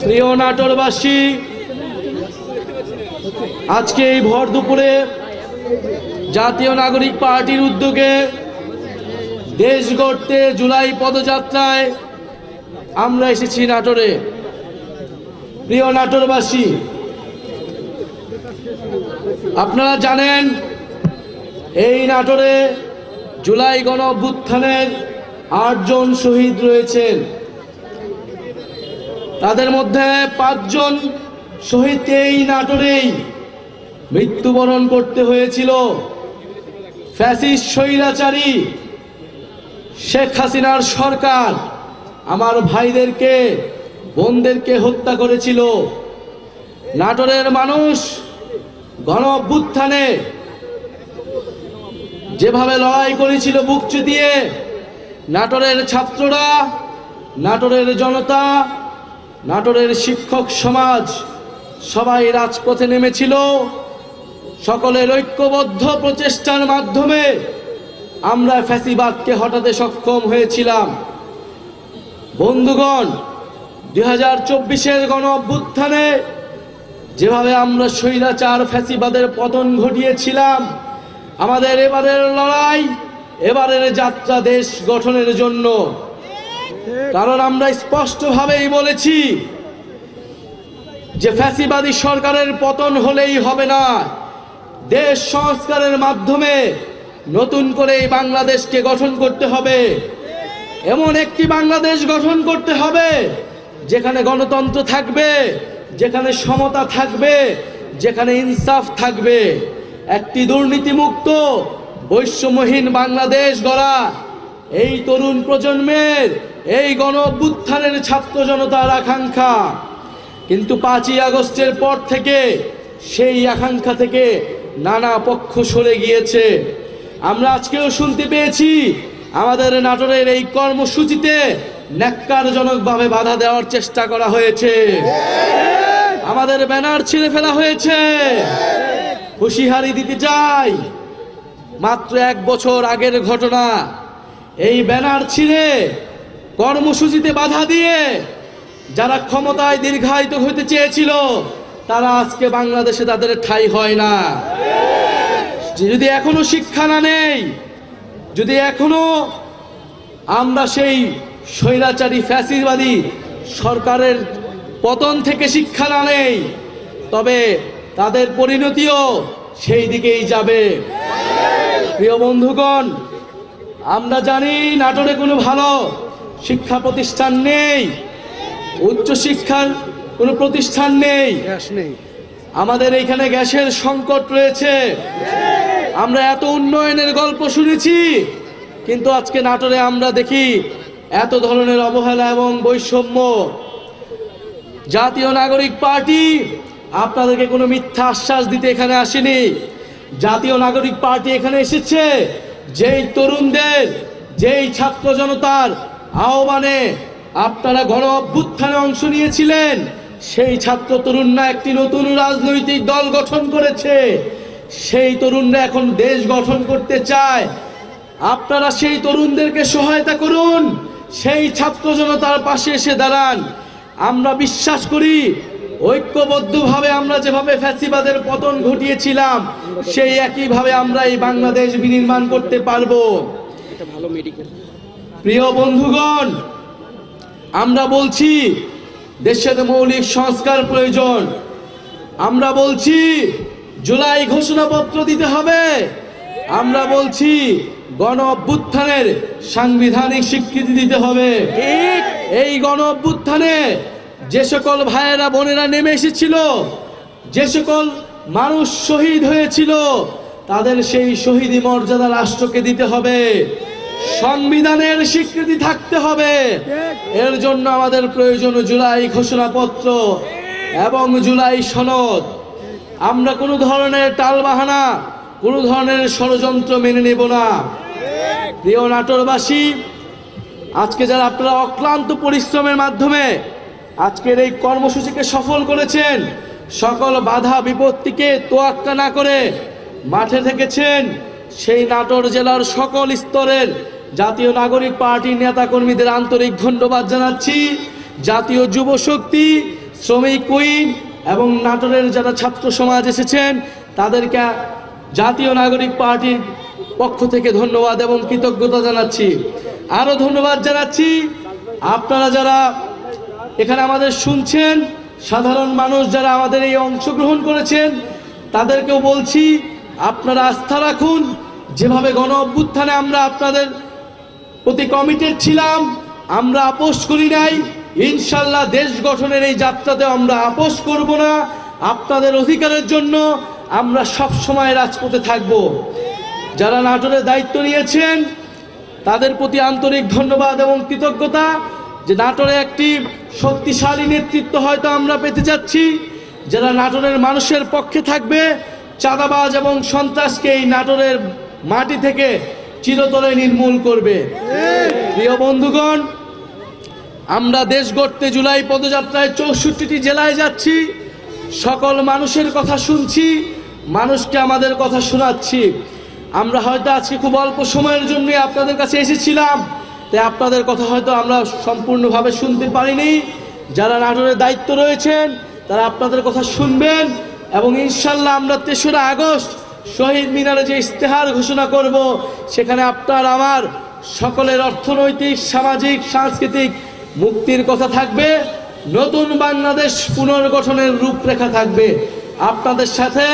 প্রিয় নাটোরবাসী, আজকে এই ভর দুপুরে জাতীয় নাগরিক পার্টির উদ্যোগে দেশ গড়তে জুলাই পদযাত্রায় আমরা এসেছি নাটোরে। প্রিয় নাটোরবাসী, আপনারা জানেন এই নাটোরে জুলাই গণ অভ্যুত্থানের ৮ জন শহীদ রয়েছেন। তাদের মধ্যে ৫ জন শহীদকে এই নাটোরেই মৃত্যুবরণ করতে হয়েছিল। ফ্যাসিস্ট স্বৈরাচারী শেখ হাসিনার সরকার আমার ভাইদেরকে, বোনদেরকে হত্যা করেছিল। নাটোরের মানুষ গণ অভ্যুত্থানে যেভাবে লড়াই করেছিল বুক চিতিয়ে, নাটোরের ছাত্ররা, নাটোরের জনতা, নাটোরের শিক্ষক সমাজ সবাই রাজপথে নেমেছিল। সকলের ঐক্যবদ্ধ প্রচেষ্টার মাধ্যমে আমরা ফ্যাসিবাদকে হটাতে সক্ষম হয়েছিলাম। বন্ধুগণ, 2024-এর গণ অভ্যুত্থানে যেভাবে আমরা স্বৈরাচার ফ্যাসিবাদের পতন ঘটিয়েছিলাম, আমাদের এবারের লড়াই, এবারের যাত্রা দেশ গঠনের জন্য। কারণ আমরা স্পষ্টভাবেই বলেছি যে ফ্যাসিবাদী সরকারের পতন হলেই হবে না, দেশ সংস্কারের মাধ্যমে নতুন করে এই বাংলাদেশকে গঠন করতে হবে। এমন একটি বাংলাদেশ গঠন করতে হবে যেখানে গণতন্ত্র থাকবে, যেখানে সমতা থাকবে, যেখানে ইনসাফ থাকবে। একটি দুর্নীতিমুক্ত বৈষম্যহীন বাংলাদেশ গড়া এই তরুণ প্রজন্মের, এই গণ অভ্যুত্থানের ছাত্র জনতার আকাঙ্ক্ষা। কিন্তু 5ই আগস্টের পর থেকে সেই আকাঙ্ক্ষা থেকে নানা পক্ষ সরে গিয়েছে। আমরা আজকেও শুনতে পেয়েছি আমাদের নাটোরের এই কর্মসূচিতে ন্যাক্কারজনকভাবে বাধা দেওয়ার চেষ্টা করা হয়েছে, আমাদের ব্যানার ছিঁড়ে ফেলা হয়েছে। হুঁশিয়ারি দিতে চাই, মাত্র 1 বছর আগের ঘটনা। এই ব্যানার ছিঁড়ে কর্মসূচিতে বাধা দিয়ে যারা ক্ষমতায় দীর্ঘায়িত হতে চেয়েছিল, তারা আজকে বাংলাদেশে তাদের ঠাঁই হয় না। যদি এখনো শিক্ষা না নেই, যদি এখনো আমরা সেই স্বৈরাচারী ফ্যাসিবাদী সরকারের পতন থেকে শিক্ষা না নেই, তবে তাদের পরিণতিও সেই দিকেই যাবে। প্রিয় বন্ধুগণ, আমরা জানি নাটোরে কোনো ভালো শিক্ষা প্রতিষ্ঠান নেই, উচ্চশিক্ষার কোনো প্রতিষ্ঠান নেই। আমাদের এখানে গ্যাসের সংকট রয়েছে। আমরা এত উন্নয়নের গল্প শুনেছি, কিন্তু আজকে নাটোরে আমরা দেখি এত ধরনের অবহেলা এবং বৈষম্য। জাতীয় নাগরিক পার্টি আপনাদেরকে কোনো মিথ্যা আশ্বাস দিতে এখানে আসেনি। জাতীয় নাগরিক পার্টি এখানে এসেছে যেই তরুণদের, যেই ছাত্র জনতার আহ্বানে আপনারা গণ অভ্যুত্থানে অংশ নিয়েছিলেন, সেই ছাত্র তরুণরা একটি নতুন রাজনৈতিক দল গঠন করেছে। সেই তরুণরা এখন দেশ গঠন করতে চায়। আপনারা সেই তরুণদেরকে সহায়তা করুন, সেই ছাত্র জনতার পাশে এসে দাঁড়ান। আমরা বিশ্বাস করি ঐক্যবদ্ধভাবে আমরা যেভাবে ফ্যাসিবাদের পতন ঘটিয়েছিলাম, সেই একইভাবে আমরা এই বাংলাদেশ বিনির্মাণ করতে পারবো। প্রিয় বন্ধুগণ, আমরা বলছি দেশের মৌলিক সংস্কার প্রয়োজন। আমরা বলছি জুলাই ঘোষণাপত্র দিতে হবে। আমরা বলছি গণ অভ্যুত্থানের সাংবিধানিক স্বীকৃতি দিতে হবে। এই গণ অভ্যুত্থানে যে সকল ভাইয়েরা বোনেরা নেমে এসেছিল, যে সকল মানুষ শহীদ হয়েছিল, তাদের সেই শহীদি মর্যাদা রাষ্ট্রকে দিতে হবে। সংবিধানের স্বীকৃতি থাকতে হবে। এর জন্য আমাদের প্রয়োজন জুলাই ঘোষণাপত্র এবং জুলাই সনদ। আমরা কোনো ধরনের টালবাহানা, কোনো ধরনের ষড়যন্ত্র মেনে নেব না। প্রিয় নাটোরবাসী, আজকে যারা আপনারা অক্লান্ত পরিশ্রমের মাধ্যমে আজকের এই কর্মসূচিকে সফল করেছেন, সকল বাধা বিপত্তিকে তোয়াক্কা না করে মাঠে থেকেছেন, সেই নাটোর জেলার সকল স্তরের জাতীয় নাগরিক পার্টির নেতা কর্মীদের আন্তরিক ধন্যবাদ জানাচ্ছি। জাতীয় যুব শক্তি, শ্রমিক কুইন এবং নাটোরের যারা ছাত্র সমাজ এসেছেন তাদেরকে জাতীয় নাগরিক পার্টির পক্ষ থেকে ধন্যবাদ এবং কৃতজ্ঞতা জানাচ্ছি। আরও ধন্যবাদ জানাচ্ছি আপনারা যারা এখানে আমাদের শুনছেন, সাধারণ মানুষ যারা আমাদের এই অংশগ্রহণ করেছেন তাদেরকেও বলছি আপনারা আস্থা রাখুন। যেভাবে গণ অভ্যুত্থানে আমরা আপনাদের প্রতি কমিটেড ছিলাম, আমরা আপোষ করি নাই, ইনশাল্লাহ দেশ গঠনের এই যাত্রাতে আমরা আপোষ করব না। আপনাদের অধিকারের জন্য আমরা সব সময় রাজপথে থাকব। যারা নাটোরের দায়িত্ব নিয়েছেন তাদের প্রতি আন্তরিক ধন্যবাদ এবং কৃতজ্ঞতা, যে নাটোরে একটি শক্তিশালী নেতৃত্ব হয়তো আমরা পেতে যাচ্ছি, যারা নাটোরের মানুষের পক্ষে থাকবে, চাঁদাবাজ এবং সন্ত্রাসকে এই নাটোরের মাটি থেকে চিরতরে নির্মূল করবে। প্রিয় বন্ধুগণ, আমরা দেশ গড়তে জুলাই পদযাত্রায় 64টি জেলায় যাচ্ছি, সকল মানুষের কথা শুনছি, মানুষকে আমাদের কথা শোনাচ্ছি। আমরা হয়তো আজকে খুব অল্প সময়ের জন্য আপনাদের কাছে এসেছিলাম, তাই আপনাদের কথা হয়তো আমরা সম্পূর্ণভাবে শুনতে পারিনি। যারা নাটোরের দায়িত্ব রয়েছেন তারা আপনাদের কথা শুনবেন এবং ইনশাল্লাহ আমরা 3রা আগস্ট শহীদ মিনারে যে ইশতেহার ঘোষণা করব, সেখানে আপনার আমার সকলের অর্থনৈতিক, সামাজিক, সাংস্কৃতিক মুক্তির কথা থাকবে, নতুন বাংলাদেশ পুনর্গঠনের রূপরেখা থাকবে। আপনাদের সাথে